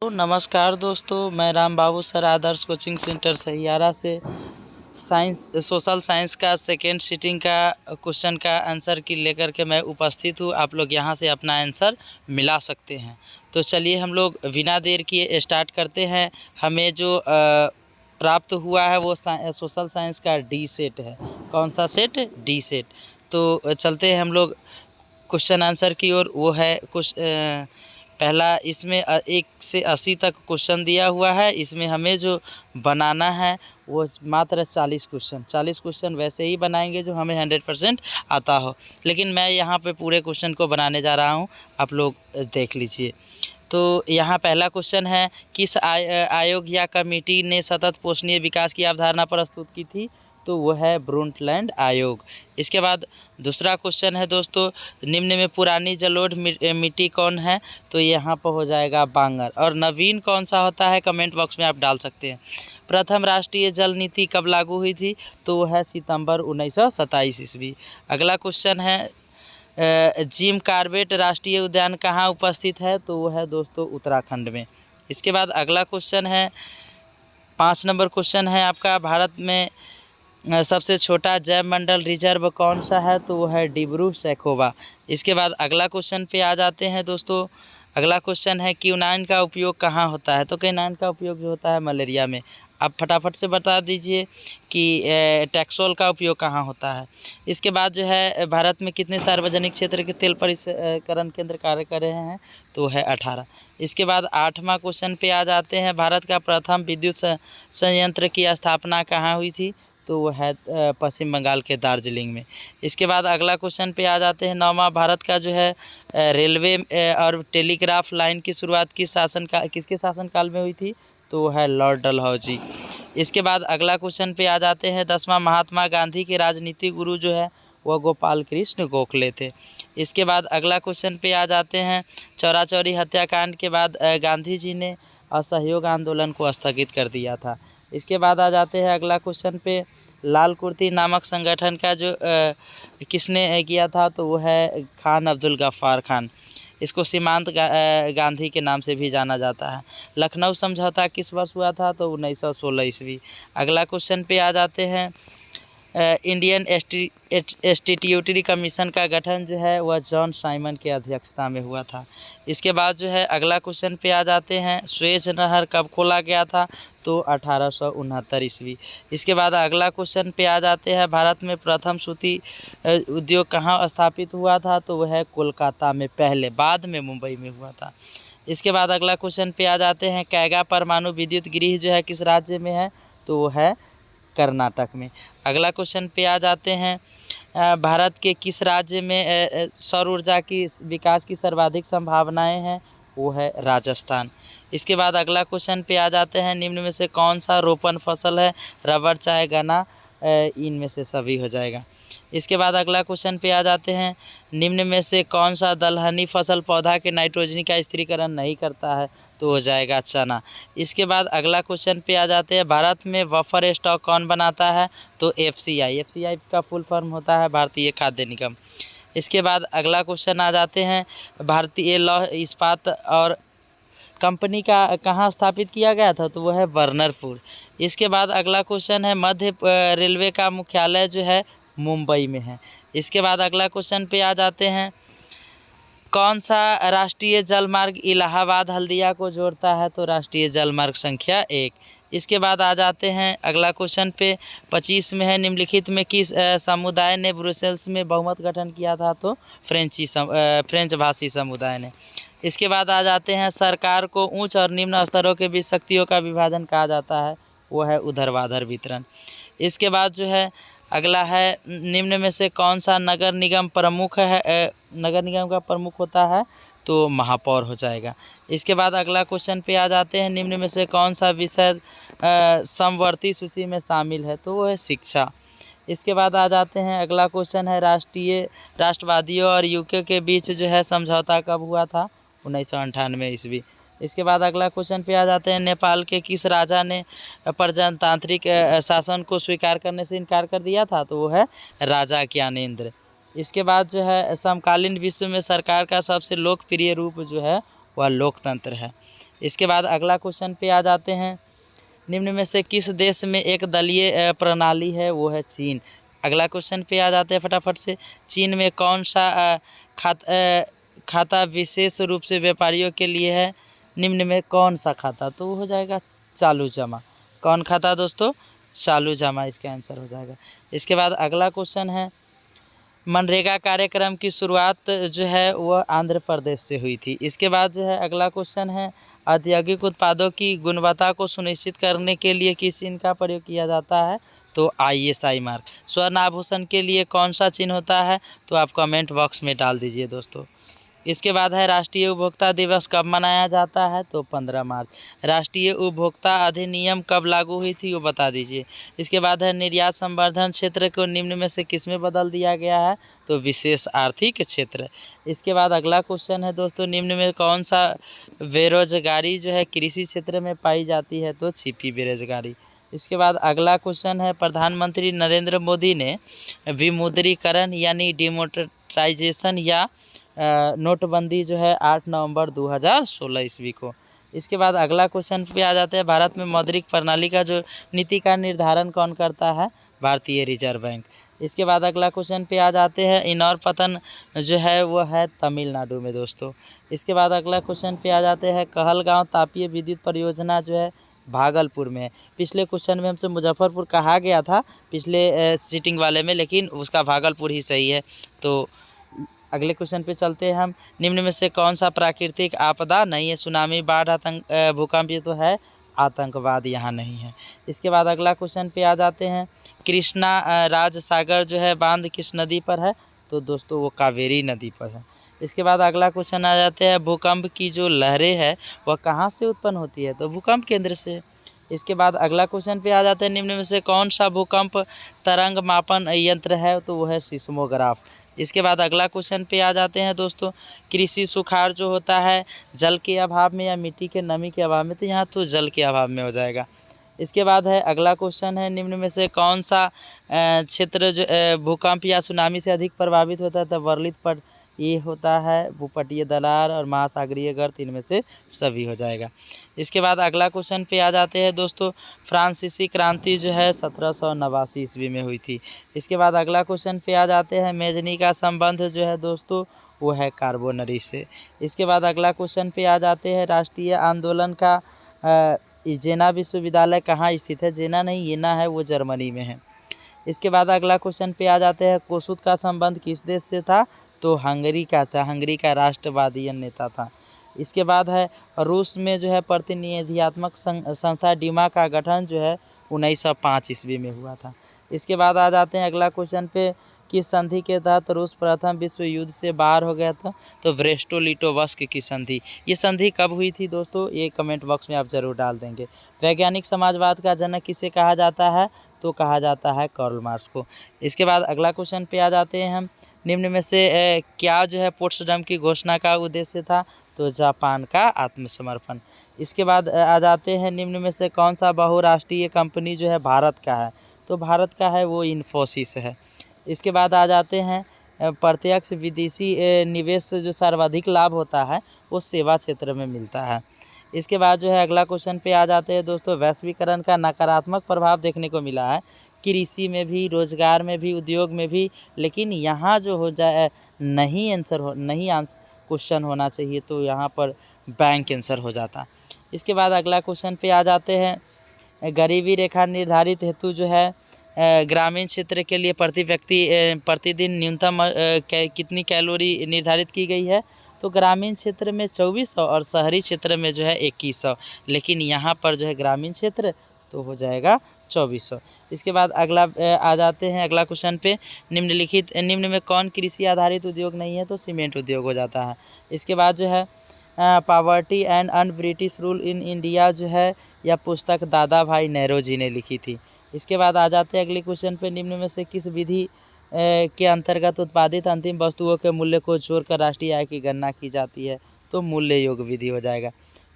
तो नमस्कार दोस्तों, मैं राम बाबू सर आदर्श कोचिंग सेंटर सहियारा से सोशल साइंस का सेकेंड सीटिंग का क्वेश्चन का आंसर की लेकर के मैं उपस्थित हूँ। आप लोग यहां से अपना आंसर मिला सकते हैं। तो चलिए हम लोग बिना देर किए स्टार्ट करते हैं। हमें जो प्राप्त हुआ है वो सोशल साइंस का डी सेट है। कौन सा सेट? D set. तो चलते हैं हम लोग क्वेश्चन आंसर की ओर। वो है कुछ पहला, इसमें 1 से 80 तक क्वेश्चन दिया हुआ है। इसमें हमें जो बनाना है वो मात्र 40 क्वेश्चन वैसे ही बनाएंगे जो हमें 100% आता हो। लेकिन मैं यहाँ पे पूरे क्वेश्चन को बनाने जा रहा हूँ, आप लोग देख लीजिए। तो यहाँ पहला क्वेश्चन है, किस आयोग या कमेटी ने सतत पोषणीय विकास की अवधारणा प्रस्तुत की थी? तो वो है ब्रुंडटलैंड आयोग। इसके बाद दूसरा क्वेश्चन है दोस्तों, निम्न में पुरानी जलोढ़ मिट्टी कौन है? तो यहाँ पर हो जाएगा बांगर। और नवीन कौन सा होता है? कमेंट बॉक्स में आप डाल सकते हैं। प्रथम राष्ट्रीय जल नीति कब लागू हुई थी? तो वो है सितंबर 1927 ईस्वी। अगला क्वेश्चन है, जिम कॉर्बेट राष्ट्रीय उद्यान कहाँ उपस्थित है? तो वो है दोस्तों उत्तराखंड में। इसके बाद अगला क्वेश्चन है, 5 नंबर क्वेश्चन है आपका, भारत में सबसे छोटा जैव मंडल रिजर्व कौन सा है? तो वो है डिब्रू सैखोवा। इसके बाद अगला क्वेश्चन पे आ जाते हैं दोस्तों। अगला क्वेश्चन है, क्यूनाइन का उपयोग कहाँ होता है? तो क्यूनाइन का उपयोग जो होता है मलेरिया में। आप फटाफट से बता दीजिए कि टैक्सोल का उपयोग कहाँ होता है। इसके बाद जो है, भारत में कितने सार्वजनिक क्षेत्र के तेल परिष्करण केंद्र कार्य कर रहे हैं? तो है 18। इसके बाद 8वां क्वेश्चन पे आ जाते हैं, भारत का प्रथम विद्युत संयंत्र की स्थापना कहाँ हुई थी? तो वो है पश्चिम बंगाल के दार्जिलिंग में। इसके बाद अगला क्वेश्चन पे आ जाते हैं, 9वां, भारत का जो है रेलवे और टेलीग्राफ लाइन की शुरुआत किसके शासनकाल में हुई थी? तो वो है लॉर्ड डलहौजी। इसके बाद अगला क्वेश्चन पे आ जाते हैं, 10वां, महात्मा गांधी के राजनीतिक गुरु जो है वह गोपाल कृष्ण गोखले थे। इसके बाद अगला क्वेश्चन पे आ जाते हैं, चौरा चौरी हत्याकांड के बाद गांधी जी ने असहयोग आंदोलन को स्थगित कर दिया था। इसके बाद आ जाते हैं अगला क्वेश्चन पे, लाल कुर्ती नामक संगठन का जो किसने किया था? तो वो है खान अब्दुल गफ्फार खान। इसको सीमांत गांधी के नाम से भी जाना जाता है। लखनऊ समझौता किस वर्ष हुआ था? तो 1916 ईस्वी। अगला क्वेश्चन पे आ जाते हैं, इंडियन स्टैट्यूटरी कमीशन का गठन जो है वह जॉन साइमन की अध्यक्षता में हुआ था। इसके बाद जो है अगला क्वेश्चन पे आ जाते हैं, सुएज नहर कब खोला गया था? तो 1869 ईस्वी। इसके बाद अगला क्वेश्चन पे आ जाते हैं, भारत में प्रथम सूती उद्योग कहाँ स्थापित हुआ था? तो वह है कोलकाता में पहले, बाद में मुंबई में हुआ था। इसके बाद अगला क्वेश्चन पे आ जाते हैं, कैगा परमाणु विद्युत गृह जो है किस राज्य में है? तो वो है कर्नाटक में। अगला क्वेश्चन पे आ जाते हैं, भारत के किस राज्य में सौर ऊर्जा की विकास की सर्वाधिक संभावनाएं हैं? वो है राजस्थान। इसके बाद अगला क्वेश्चन पे आ जाते हैं, निम्न में से कौन सा रोपण फसल है? रबर, चाय, गन्ना, इनमें से सभी हो जाएगा। इसके बाद अगला क्वेश्चन पे आ जाते हैं, निम्न में से कौन सा दलहनी फसल पौधा के नाइट्रोजन का स्थिरीकरण नहीं करता है? तो हो जाएगा चना। इसके बाद अगला क्वेश्चन पे आ जाते हैं, भारत में बफर स्टॉक कौन बनाता है? तो एफसीआई का फुल फॉर्म होता है भारतीय खाद्य निगम। इसके बाद अगला क्वेश्चन आ जाते हैं, भारतीय लौह इस्पात और कंपनी का कहाँ स्थापित किया गया था? तो वो है बर्नरपुर। इसके बाद अगला क्वेश्चन है, मध्य रेलवे का मुख्यालय जो है मुंबई में है। इसके बाद अगला क्वेश्चन पे आ जाते हैं, कौन सा राष्ट्रीय जलमार्ग इलाहाबाद हल्दिया को जोड़ता है? तो राष्ट्रीय जलमार्ग संख्या 1। इसके बाद आ जाते हैं अगला क्वेश्चन पे, 25 में है, निम्नलिखित में किस समुदाय ने ब्रुसेल्स में बहुमत गठन किया था? तो फ्रेंच भाषी समुदाय ने। इसके बाद आ जाते हैं, सरकार को उच्च और निम्न स्तरों के बीच शक्तियों का विभाजन कहा जाता है, वो है ऊर्ध्वाधर वितरण। इसके बाद जो है अगला है, निम्न में से कौन सा नगर निगम प्रमुख है? नगर निगम का प्रमुख होता है तो महापौर हो जाएगा। इसके बाद अगला क्वेश्चन पे आ जाते हैं, निम्न में से कौन सा विषय समवर्ती सूची में शामिल है? तो वो है शिक्षा। इसके बाद आ जाते हैं अगला क्वेश्चन है, राष्ट्रवादियों और यूके के बीच जो है समझौता कब हुआ था? 1998 ईस्वी। इसके बाद अगला क्वेश्चन पे आ जाते हैं, नेपाल के किस राजा ने प्रजातांत्रिक शासन को स्वीकार करने से इनकार कर दिया था? तो वो है राजा ज्ञानेंद्र। इसके बाद जो है, समकालीन विश्व में सरकार का सबसे लोकप्रिय रूप जो है वह लोकतंत्र है। इसके बाद अगला क्वेश्चन पे आ जाते हैं, निम्न में से किस देश में एक दलीय प्रणाली है, वो है चीन। अगला क्वेश्चन पे आ जाते हैं फटाफट से, चीन में कौन सा खाता विशेष रूप से व्यापारियों के लिए है, निम्न में कौन सा खाता, तो वो हो जाएगा चालू जमा। कौन खाता दोस्तों, चालू जमा इसका आंसर हो जाएगा। इसके बाद अगला क्वेश्चन है, मनरेगा कार्यक्रम की शुरुआत जो है वह आंध्र प्रदेश से हुई थी। इसके बाद जो है अगला क्वेश्चन है, औद्योगिक उत्पादों की गुणवत्ता को सुनिश्चित करने के लिए किस चिन्ह का प्रयोग किया जाता है, तो ISI मार्क। स्वर्ण आभूषण के लिए कौन सा चिन्ह होता है, तो आप कमेंट बॉक्स में डाल दीजिए दोस्तों। इसके बाद है, राष्ट्रीय उपभोक्ता दिवस कब मनाया जाता है, तो 15 मार्च। राष्ट्रीय उपभोक्ता अधिनियम कब लागू हुई थी, वो बता दीजिए। इसके बाद है, निर्यात संवर्धन क्षेत्र को निम्न में से किस में बदल दिया गया है, तो विशेष आर्थिक क्षेत्र। इसके बाद अगला क्वेश्चन है दोस्तों, निम्न में कौन सा बेरोजगारी जो है कृषि क्षेत्र में पाई जाती है, तो छिपी बेरोजगारी। इसके बाद अगला क्वेश्चन है, प्रधानमंत्री नरेंद्र मोदी ने विमुद्रीकरण यानी डिमोनेटाइजेशन या नोटबंदी जो है 8 नवंबर 2016 ईस्वी को। इसके बाद अगला क्वेश्चन पे आ जाते हैं, भारत में मौद्रिक प्रणाली का जो नीति का निर्धारण कौन करता है, भारतीय रिजर्व बैंक। इसके बाद अगला क्वेश्चन पे आ जाते हैं, इंदौर पतन जो है वो है तमिलनाडु में दोस्तों। इसके बाद अगला क्वेश्चन पे आ जाते हैं, कहलगांव तापीय विद्युत परियोजना जो है भागलपुर में है। पिछले क्वेश्चन में हमसे मुजफ्फरपुर कहा गया था पिछले सीटिंग वाले में, लेकिन उसका भागलपुर ही सही है। तो अगले क्वेश्चन पे चलते हैं हम, निम्न में से कौन सा प्राकृतिक आपदा नहीं है, सुनामी, बाढ़, आतंक, भूकंप, ये तो है, आतंकवाद यहाँ नहीं है। इसके बाद अगला क्वेश्चन पे आ जाते हैं, कृष्णा राज सागर जो है बांध किस नदी पर है, तो दोस्तों वो कावेरी नदी पर है। इसके बाद अगला क्वेश्चन आ जाते हैं, भूकंप की जो लहरें है वह कहाँ से उत्पन्न होती है, तो भूकंप केंद्र से। इसके बाद अगला क्वेश्चन पे आ जाते हैं, निम्न में से कौन सा भूकंप तरंग मापन यंत्र है, तो वो है सिस्मोग्राफ। इसके बाद अगला क्वेश्चन पे आ जाते हैं दोस्तों, कृषि सुखाड़ जो होता है जल के अभाव में या मिट्टी के नमी के अभाव में, तो यहाँ तो जल के अभाव में हो जाएगा। इसके बाद है अगला क्वेश्चन है, निम्न में से कौन सा क्षेत्र जो भूकंप या सुनामी से अधिक प्रभावित होता है, तो वर्लित पर ये होता है भूपटीय दरार और महासागरीय गर्त, इनमें से सभी हो जाएगा। इसके बाद अगला क्वेश्चन पे आ जाते हैं दोस्तों, फ्रांसीसी क्रांति जो है 1789 ईस्वी में हुई थी। इसके बाद अगला क्वेश्चन पे आ जाते हैं, मेजनी का संबंध जो है दोस्तों वो है कार्बोनरी से। इसके बाद अगला क्वेश्चन पे आ जाते हैं, राष्ट्रीय आंदोलन का जेना विश्वविद्यालय कहाँ स्थित है, जेना नहीं येना है, वो जर्मनी में है। इसके बाद अगला क्वेश्चन पे आ जाते हैं, कोसुत का संबंध किस देश से था, तो हंगरी का था, हंगरी का राष्ट्रवादी नेता था। इसके बाद है, रूस में जो है प्रतिनिधियात्मक संस्था डीमा का गठन जो है 1905 ईस्वी में हुआ था। इसके बाद आ जाते हैं अगला क्वेश्चन पे, किस संधि के तहत रूस प्रथम विश्व युद्ध से बाहर हो गया था, तो ब्रेस्टो-लिटोवस्क की संधि। ये संधि कब हुई थी दोस्तों, ये कमेंट बॉक्स में आप ज़रूर डाल देंगे। वैज्ञानिक समाजवाद का जनक किसे कहा जाता है, तो कहा जाता है कार्ल मार्क्स को। इसके बाद अगला क्वेश्चन पे आ जाते हैं हम, निम्न में से क्या जो है पोट्सडम की घोषणा का उद्देश्य था, तो जापान का आत्मसमर्पण। इसके बाद आ जाते हैं, निम्न में से कौन सा बहुराष्ट्रीय कंपनी जो है भारत का है, तो भारत का है वो इन्फोसिस है। इसके बाद आ जाते हैं, प्रत्यक्ष विदेशी निवेश से जो सर्वाधिक लाभ होता है वो सेवा क्षेत्र में मिलता है। इसके बाद जो है अगला क्वेश्चन पे आ जाते हैं दोस्तों, वैश्वीकरण का नकारात्मक प्रभाव देखने को मिला है कृषि में भी, रोजगार में भी, उद्योग में भी, लेकिन यहाँ जो हो जाए नहीं क्वेश्चन होना चाहिए, तो यहाँ पर बैंक आंसर हो जाता। इसके बाद अगला क्वेश्चन पे आ जाते हैं, गरीबी रेखा निर्धारित हेतु जो है ग्रामीण क्षेत्र के लिए प्रति व्यक्ति प्रतिदिन न्यूनतम कितनी कैलोरी निर्धारित की गई है, तो ग्रामीण क्षेत्र में 2400 और शहरी क्षेत्र में जो है 2100, लेकिन यहाँ पर जो है ग्रामीण क्षेत्र तो हो जाएगा 2400। इसके बाद अगला आ जाते हैं अगला क्वेश्चन पे, निम्न में कौन कृषि आधारित उद्योग नहीं है, तो सीमेंट उद्योग हो जाता है। इसके बाद जो है poverty and un British rule in India जो है यह पुस्तक दादा भाई नेहरू जी ने लिखी थी। इसके बाद आ जाते हैं अगले क्वेश्चन पे, निम्न में से किस विधि के अंतर्गत उत्पादित अंतिम वस्तुओं के मूल्य को जोड़कर राष्ट्रीय आय की गणना की जाती है, तो मूल्य योग विधि हो जाएगा।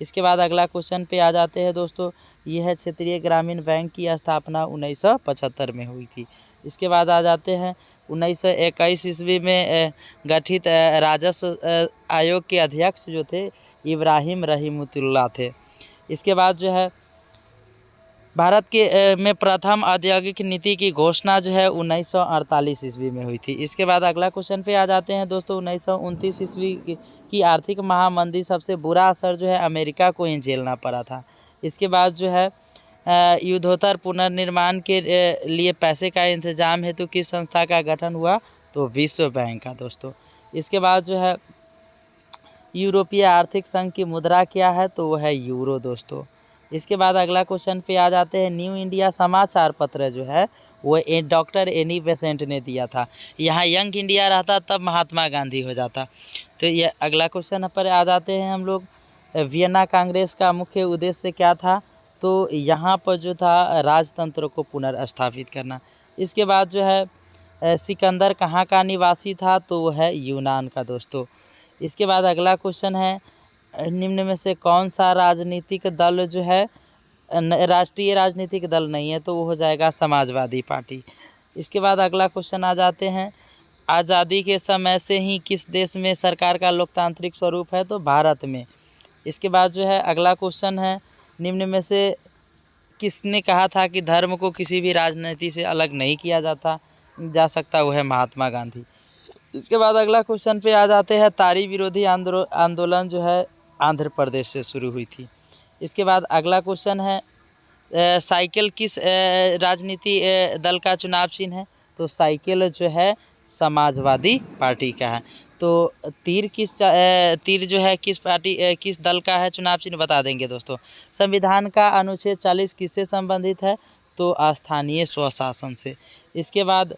इसके बाद अगला क्वेश्चन पे आ जाते हैं दोस्तों, यह है क्षेत्रीय ग्रामीण बैंक की स्थापना 1975 में हुई थी। इसके बाद आ जाते हैं 1921 ईस्वी में गठित राजस्व आयोग के अध्यक्ष जो थे इब्राहिम रहीमतुल्लाह थे। इसके बाद जो है भारत के में प्रथम औद्योगिक नीति की घोषणा जो है 1948 ईस्वी में हुई थी। इसके बाद अगला क्वेश्चन पे आ जाते हैं दोस्तों। 1929 ईस्वी की आर्थिक महामंदी सबसे बुरा असर जो है अमेरिका को ही झेलना पड़ा था। इसके बाद जो है युद्धोत्तर पुनर्निर्माण के लिए पैसे का इंतजाम हेतु किस संस्था का गठन हुआ, तो विश्व बैंक का दोस्तों। इसके बाद जो है यूरोपीय आर्थिक संघ की मुद्रा क्या है, तो वो है यूरो दोस्तों। इसके बाद अगला क्वेश्चन पे आ जाते हैं। न्यू इंडिया समाचार पत्र जो है वो डॉक्टर एनी बेसेंट ने दिया था। यहाँ यंग इंडिया रहता तब महात्मा गांधी हो जाता। तो ये अगला क्वेश्चन पर आ जाते हैं हम लोग। वियना कांग्रेस का मुख्य उद्देश्य क्या था, तो यहाँ पर जो था राजतंत्र को पुनर्स्थापित करना। इसके बाद जो है सिकंदर कहाँ का निवासी था, तो वो है यूनान का दोस्तों। इसके बाद अगला क्वेश्चन है निम्न में से कौन सा राजनीतिक दल जो है राष्ट्रीय राजनीतिक दल नहीं है, तो वो हो जाएगा समाजवादी पार्टी। इसके बाद अगला क्वेश्चन आ जाते हैं। आज़ादी के समय से ही किस देश में सरकार का लोकतांत्रिक स्वरूप है, तो भारत में। इसके बाद जो है अगला क्वेश्चन है निम्न में से किसने कहा था कि धर्म को किसी भी राजनीति से अलग नहीं किया जा सकता, वो है महात्मा गांधी। इसके बाद अगला क्वेश्चन पे आ जाते हैं। तारी विरोधी आंदोलन जो है आंध्र प्रदेश से शुरू हुई थी। इसके बाद अगला क्वेश्चन है साइकिल किस राजनीति दल का चुनाव चिन्ह है, तो साइकिल जो है समाजवादी पार्टी का है। तो तीर जो है किस दल का है चुनाव चिन्ह, बता देंगे दोस्तों। संविधान का अनुच्छेद 40 किससे संबंधित है, तो स्थानीय स्वशासन से। इसके बाद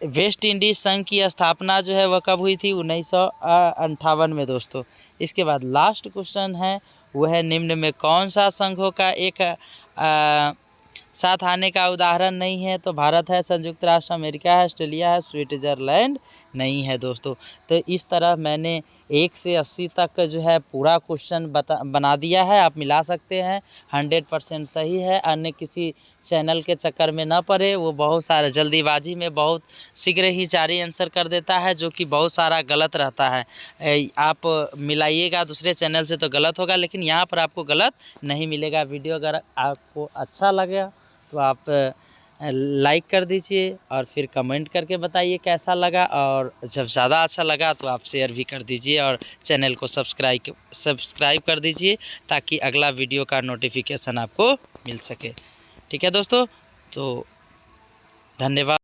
वेस्ट इंडीज संघ की स्थापना जो है वह कब हुई थी, 1958 में दोस्तों। इसके बाद लास्ट क्वेश्चन है वह है निम्न में कौन सा संघों का एक साथ आने का उदाहरण नहीं है, तो भारत है, संयुक्त राष्ट्र अमेरिका है, ऑस्ट्रेलिया है, स्विट्जरलैंड नहीं है दोस्तों। तो इस तरह मैंने 1 से 80 तक जो है पूरा क्वेश्चन बना दिया है। आप मिला सकते हैं, 100% सही है। अन्य किसी चैनल के चक्कर में न पड़े, वो बहुत सारा जल्दीबाजी में बहुत शीघ्र ही 4 ही आंसर कर देता है, जो कि बहुत सारा गलत रहता है। आप मिलाइएगा दूसरे चैनल से तो गलत होगा, लेकिन यहाँ पर आपको गलत नहीं मिलेगा। वीडियो अगर आपको अच्छा लगे तो आप लाइक कर दीजिए और फिर कमेंट करके बताइए कैसा लगा, और जब ज़्यादा अच्छा लगा तो आप शेयर भी कर दीजिए और चैनल को सब्सक्राइब कर दीजिए, ताकि अगला वीडियो का नोटिफिकेशन आपको मिल सके। ठीक है दोस्तों, तो धन्यवाद।